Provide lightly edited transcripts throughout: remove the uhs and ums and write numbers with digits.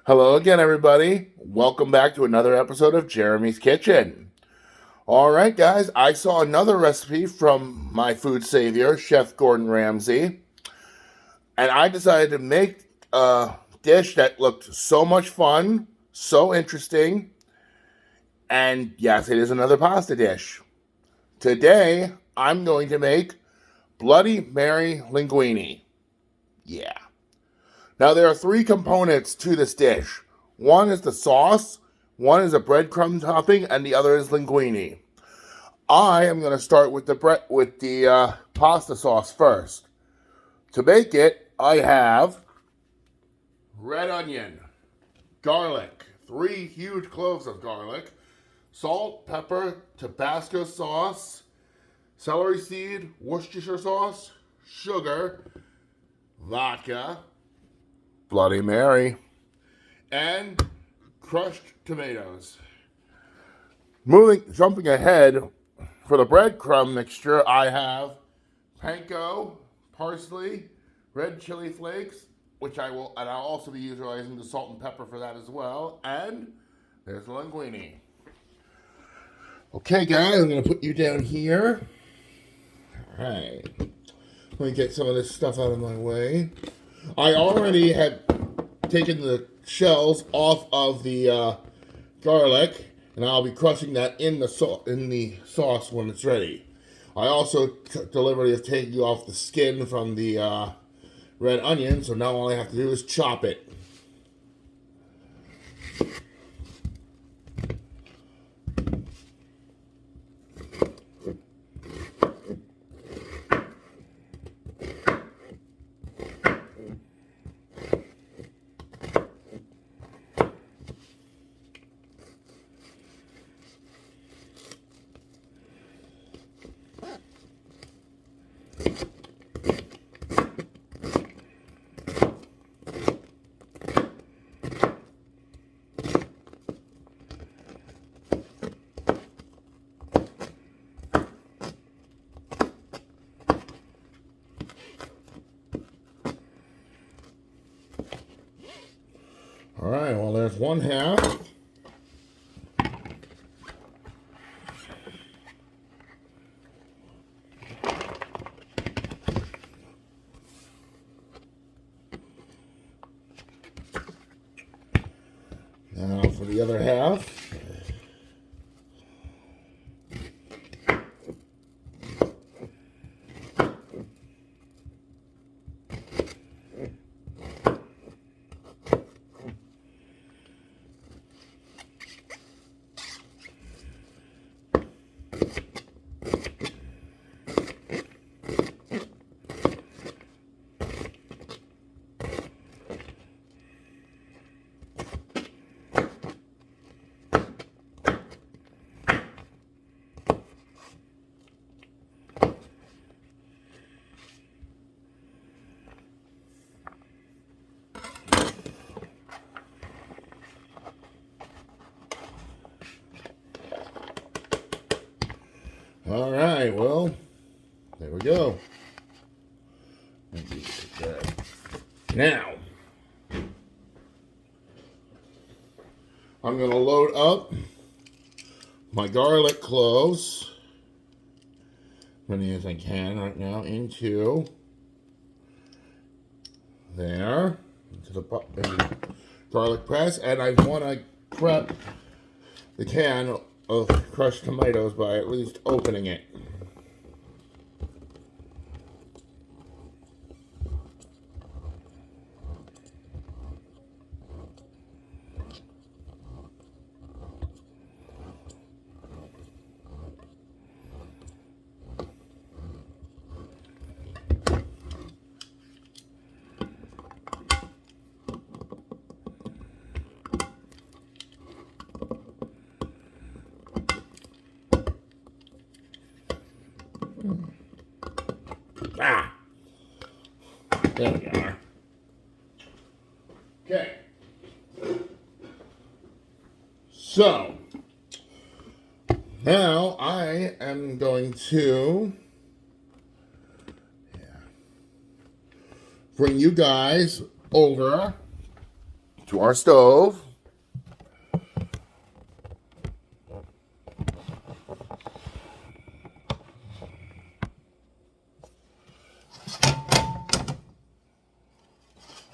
Hello again, everybody. Welcome back to another episode of Jeremy's Kitchen. All right, guys, I saw another recipe from my food savior, Chef Gordon Ramsay, and I decided to make a dish that looked so much fun, so interesting, and yes, it is another pasta dish. Today, I'm going to make Bloody Mary Linguine. Yeah. Now, there are three components to this dish. One is the sauce, one is a breadcrumb topping, and the other is linguine. I am going to start with the pasta sauce first. To make it, I have red onion, garlic, 3 huge cloves of garlic, salt, pepper, Tabasco sauce, celery seed, Worcestershire sauce, sugar, vodka, Bloody Mary, and crushed tomatoes. Jumping ahead, for the breadcrumb mixture, I have panko, parsley, red chili flakes, and I'll also be utilizing the salt and pepper for that as well, and there's the linguine. Okay, guys, I'm going to put you down here. All right. Let me get some of this stuff out of my way. I already had taken the shells off of the garlic, and I'll be crushing that in the sauce when it's ready. I also deliberately have taken off the skin from the red onion, so now all I have to do is chop it. All right, well, there's one half. Now for the other half. All right, well, there we go. Now, I'm going to load up my garlic cloves, as many as I can right now, into there, into the garlic press, and I want to prep the can of crushed tomatoes by at least opening it. Ah! There we are. Okay. So, now I am going to bring you guys over to our stove.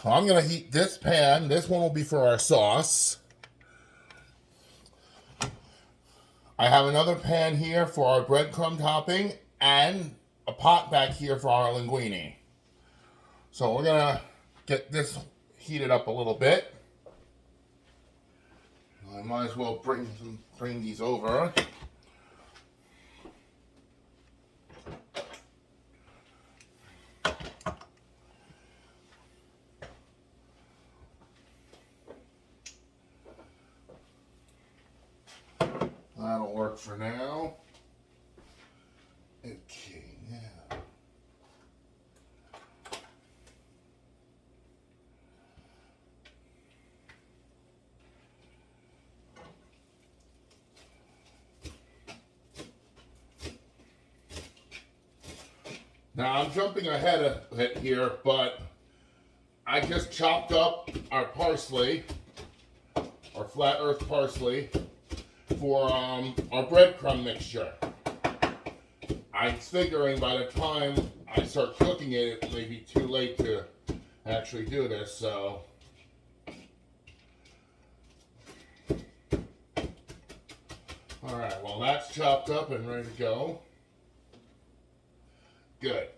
I'm going to heat this pan. This one will be for our sauce. I have another pan here for our breadcrumb topping and a pot back here for our linguine. So we're going to get this heated up a little bit. I might as well bring these over. That'll work for now. Okay, now. Now I'm jumping ahead of it here, but I just chopped up our parsley, our flat earth parsley, for our breadcrumb mixture. I'm figuring by the time I start cooking it, it may be too late to actually do this, so. Alright, well that's chopped up and ready to go. Good.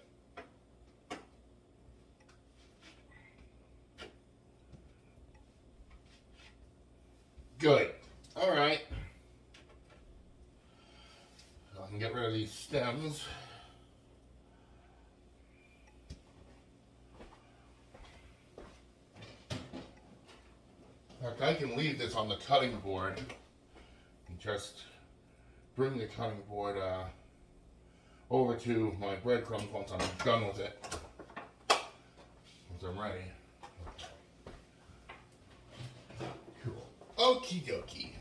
Good. Alright. I can get rid of these stems. In fact, I can leave this on the cutting board and just bring the cutting board over to my breadcrumbs once I'm done with it. Once I'm ready. Cool. Okie dokie.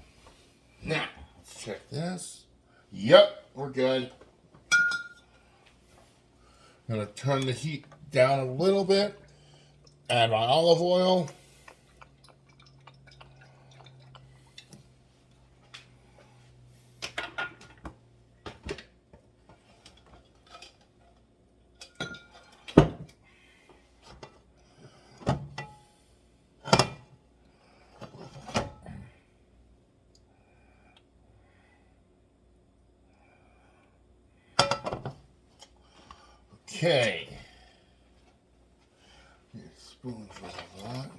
Now, let's check this. Yep, we're good. I'm going to turn the heat down a little bit. Add my olive oil. Okay. Here's a spoonful of that.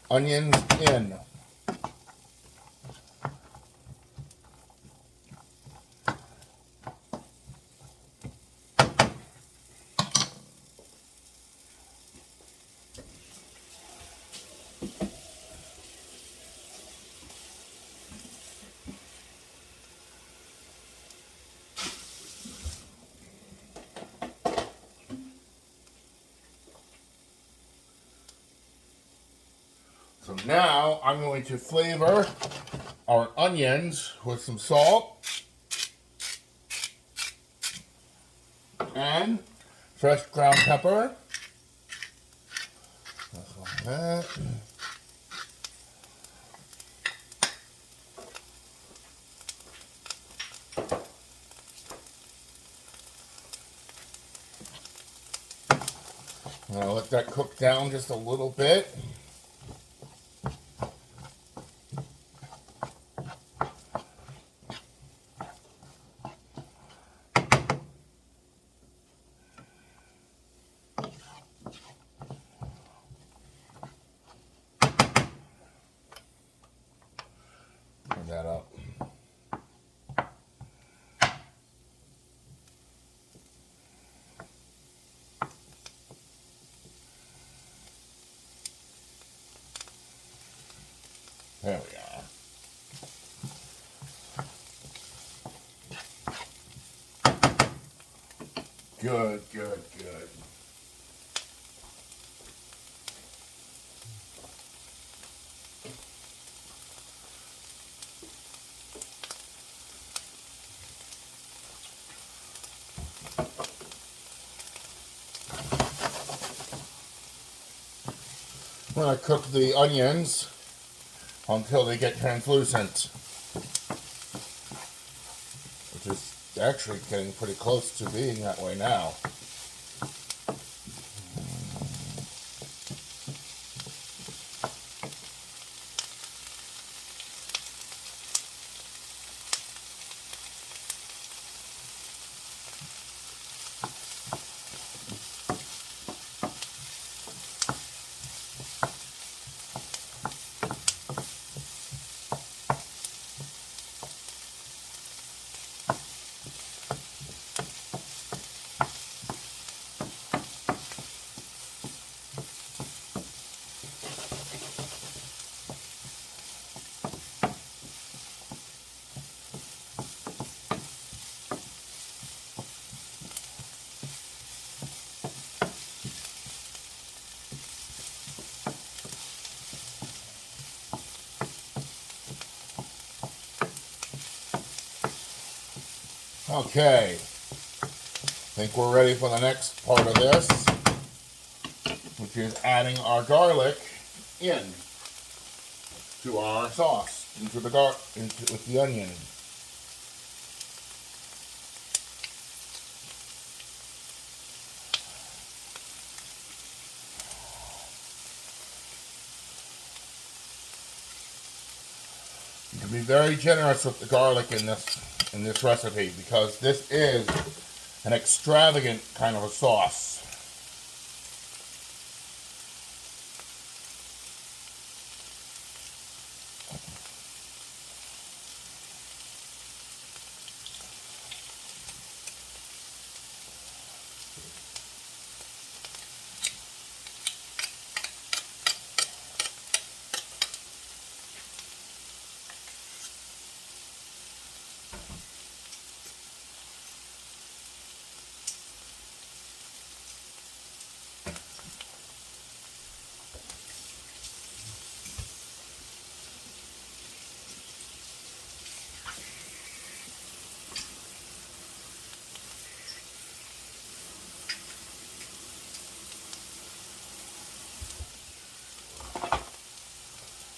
Onions in. So now I'm going to flavor our onions with some salt and fresh ground pepper. Just like that. I'll let that cook down just a little bit. Turn that up. There we are. Good, good, good. I'm going to cook the onions until they get translucent, which is actually getting pretty close to being that way now. Okay, I think we're ready for the next part of this, which is adding our garlic in to our sauce, with the onion. You can be very generous with the garlic in this recipe because this is an extravagant kind of a sauce.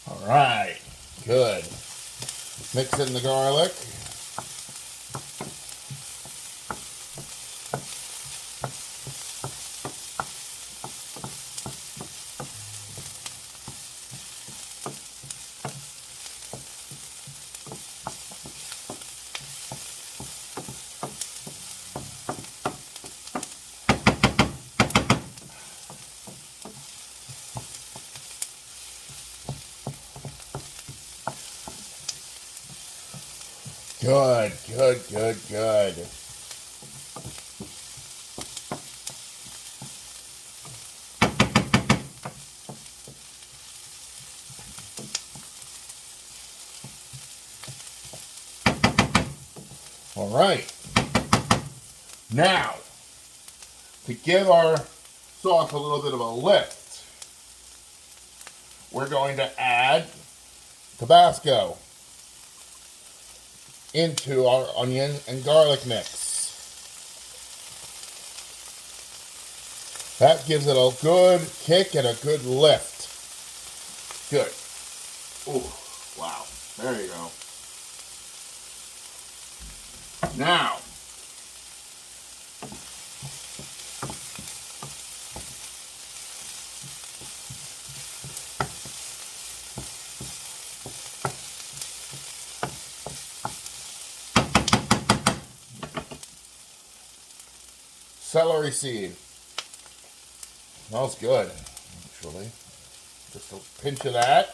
All right, good. Mix in the garlic. Good, good, good, good. All right. Now, to give our sauce a little bit of a lift, we're going to add Tabasco into our onion and garlic mix. That gives it a good kick and a good lift. Good. Ooh, wow. There you go. Now, celery seed. Smells good, actually. Just a pinch of that.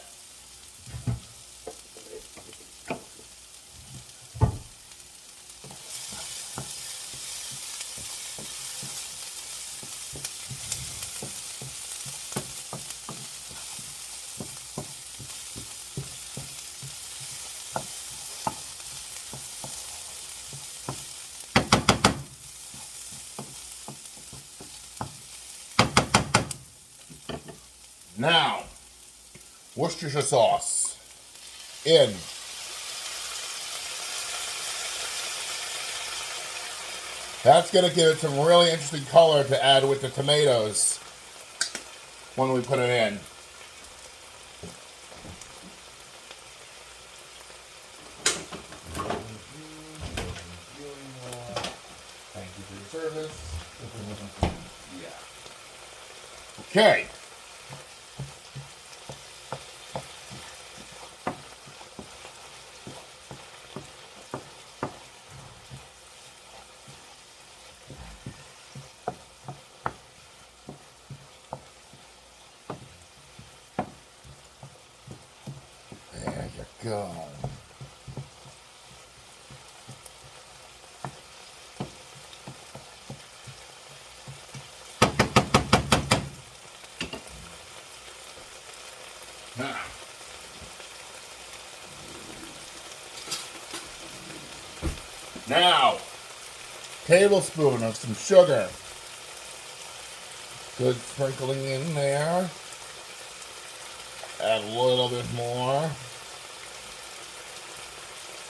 Now, Worcestershire sauce in. That's going to give it some really interesting color to add with the tomatoes when we put it in. Okay. There you go. Now, tablespoon of some sugar. Good sprinkling in there. Add a little bit more.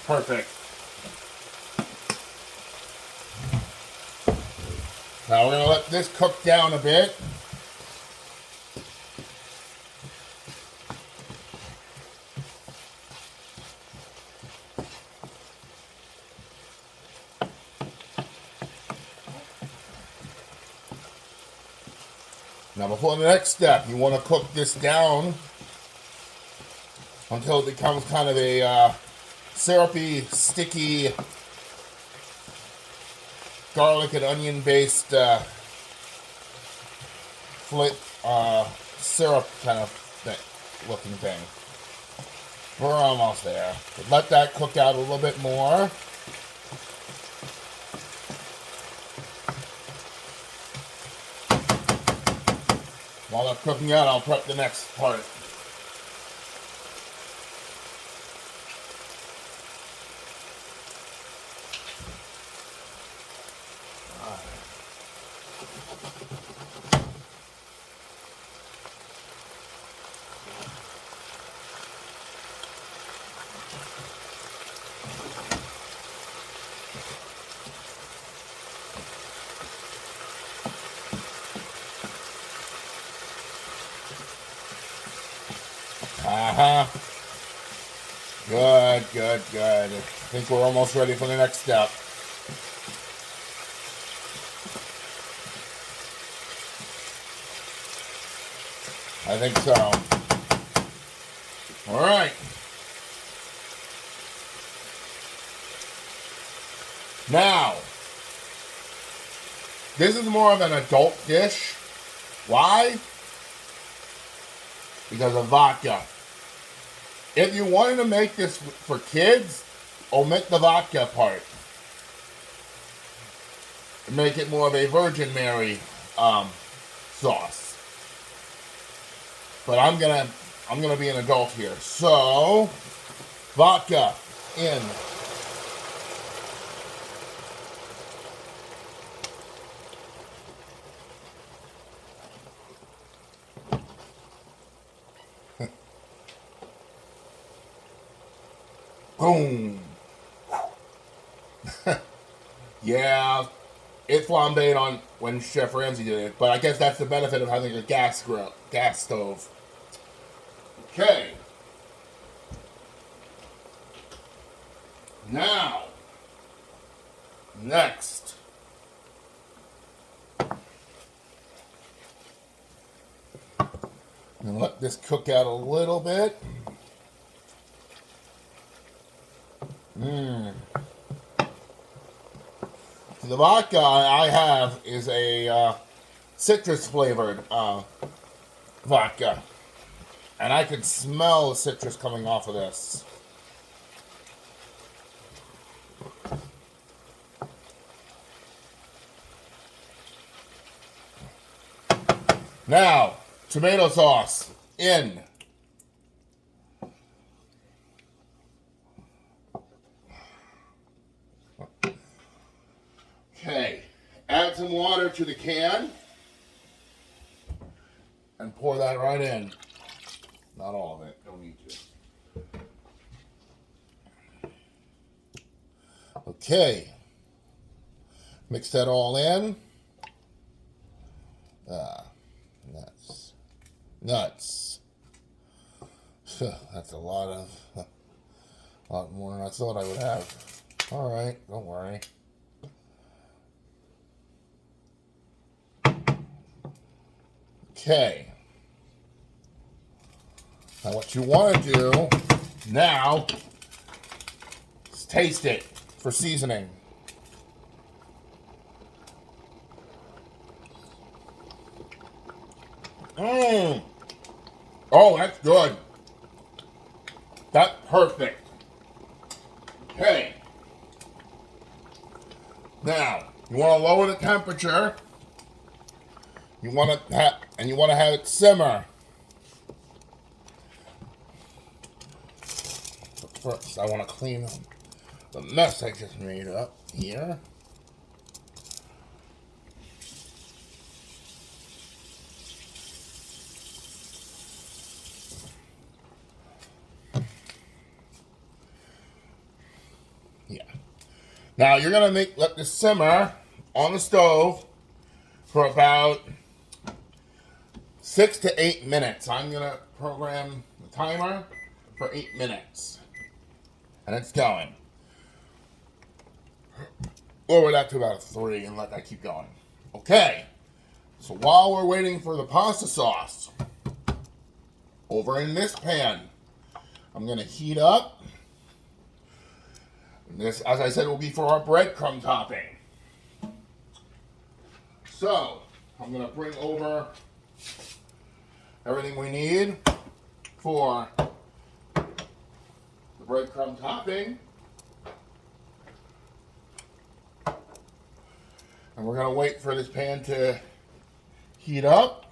Perfect. Now we're going to let this cook down a bit. Now before the next step, you want to cook this down until it becomes kind of a syrupy, sticky, garlic and onion based syrup kind of looking thing. We're almost there. But let that cook out a little bit more. While that's cooking out, I'll prep the next part. Good, good, good. I think we're almost ready for the next step. I think so. All right. Now, this is more of an adult dish. Why? Because of vodka. If you wanted to make this for kids, omit the vodka part. Make it more of a Virgin Mary sauce. But I'm gonna be an adult here. So vodka in. Boom. Yeah, it flambéed on when Chef Ramsay did it, but I guess that's the benefit of having a gas stove. Okay. Now, next. And let this cook out a little bit. The vodka I have is a citrus flavored vodka. And I could smell the citrus coming off of this. Now, tomato sauce in. Okay, add some water to the can and pour that right in. Not all of it, don't need to. Okay, mix that all in. Nuts. That's a lot more than I thought I would have. All right, don't worry. Okay. Now what you want to do now is taste it for seasoning. Mmm. Oh, that's good. That's perfect. Okay. Now, you want to lower the temperature. You want to have it simmer. But first, I want to clean the mess I just made up here. Yeah. Now you're gonna let this simmer on the stove for about 6 to 8 minutes. I'm gonna program the timer for 8 minutes, and it's going. Lower that to about 3 and let that keep going. Okay. So while we're waiting for the pasta sauce, over in this pan, I'm gonna heat up. This, as I said, will be for our breadcrumb topping. So, I'm going to bring over everything we need for the breadcrumb topping. And we're going to wait for this pan to heat up.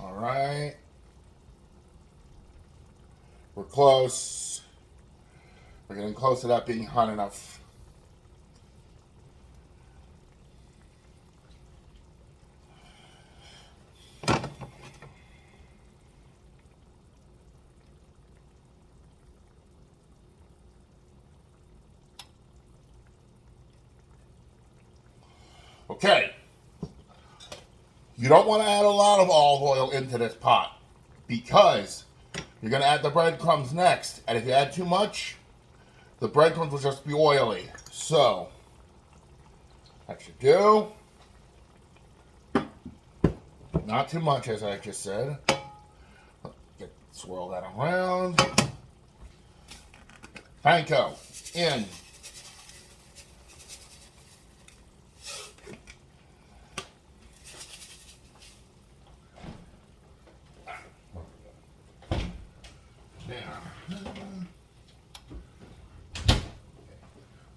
All right. We're close. We're getting close to that being hot enough. Okay. You don't want to add a lot of olive oil into this pot because you're going to add the breadcrumbs next. And if you add too much, the breadcrumbs will just be oily. So, that should do. Not too much, as I just said. Swirl that around. Panko in.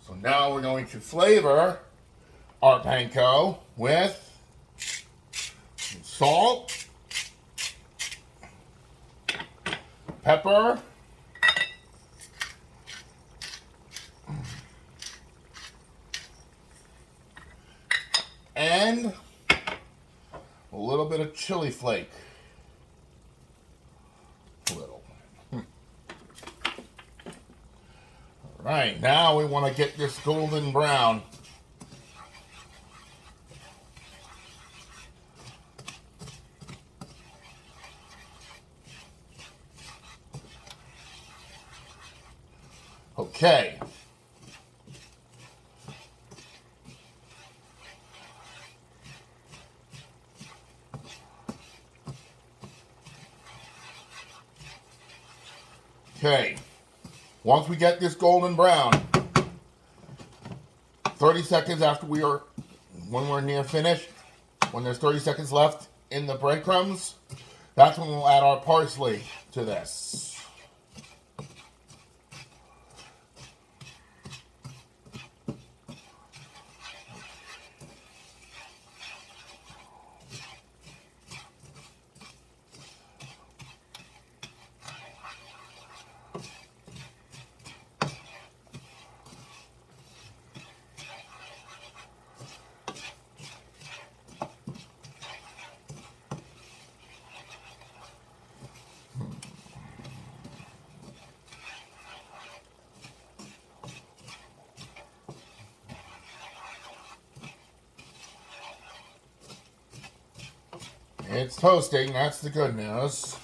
So now we're going to flavor our panko with salt, pepper, and a little bit of chili flake. A little. Right, now we want to get this golden brown. Okay. Okay, once we get this golden brown, 30 seconds after when we're near finished, when there's 30 seconds left in the breadcrumbs, that's when we'll add our parsley to this. It's toasting, that's the good news.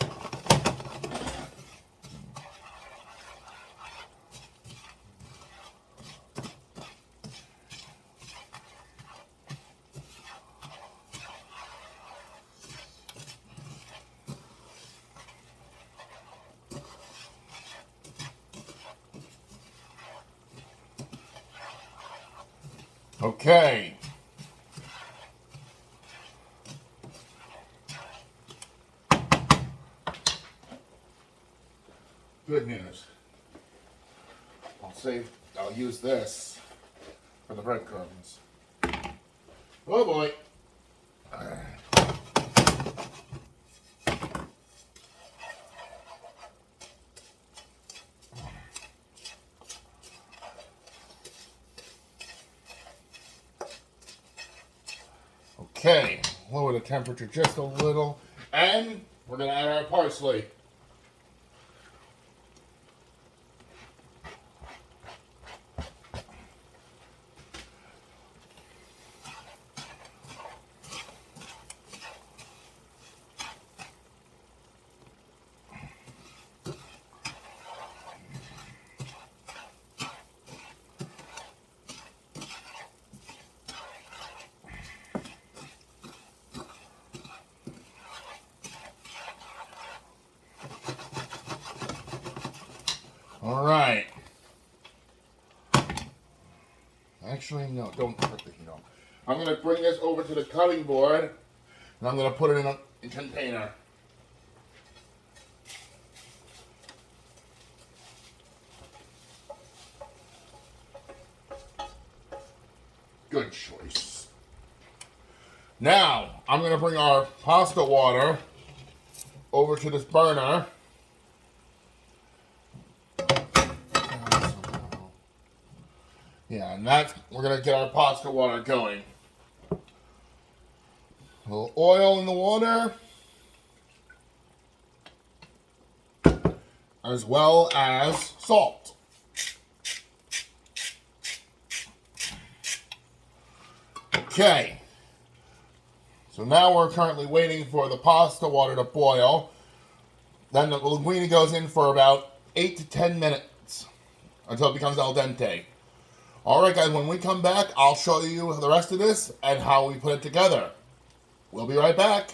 Okay. Good news. I'll use this for the breadcrumbs. Oh boy. Okay, lower the temperature just a little, and we're going to add our parsley. All right. Actually, no, don't put the heat on. I'm going to bring this over to the cutting board, and I'm going to put it in a container. Good choice. Now, I'm going to bring our pasta water over to this burner. Yeah, and we're going to get our pasta water going. A little oil in the water, as well as salt. Okay, so now we're currently waiting for the pasta water to boil. Then the linguine goes in for about 8 to 10 minutes until it becomes al dente. Alright guys, when we come back, I'll show you the rest of this and how we put it together. We'll be right back.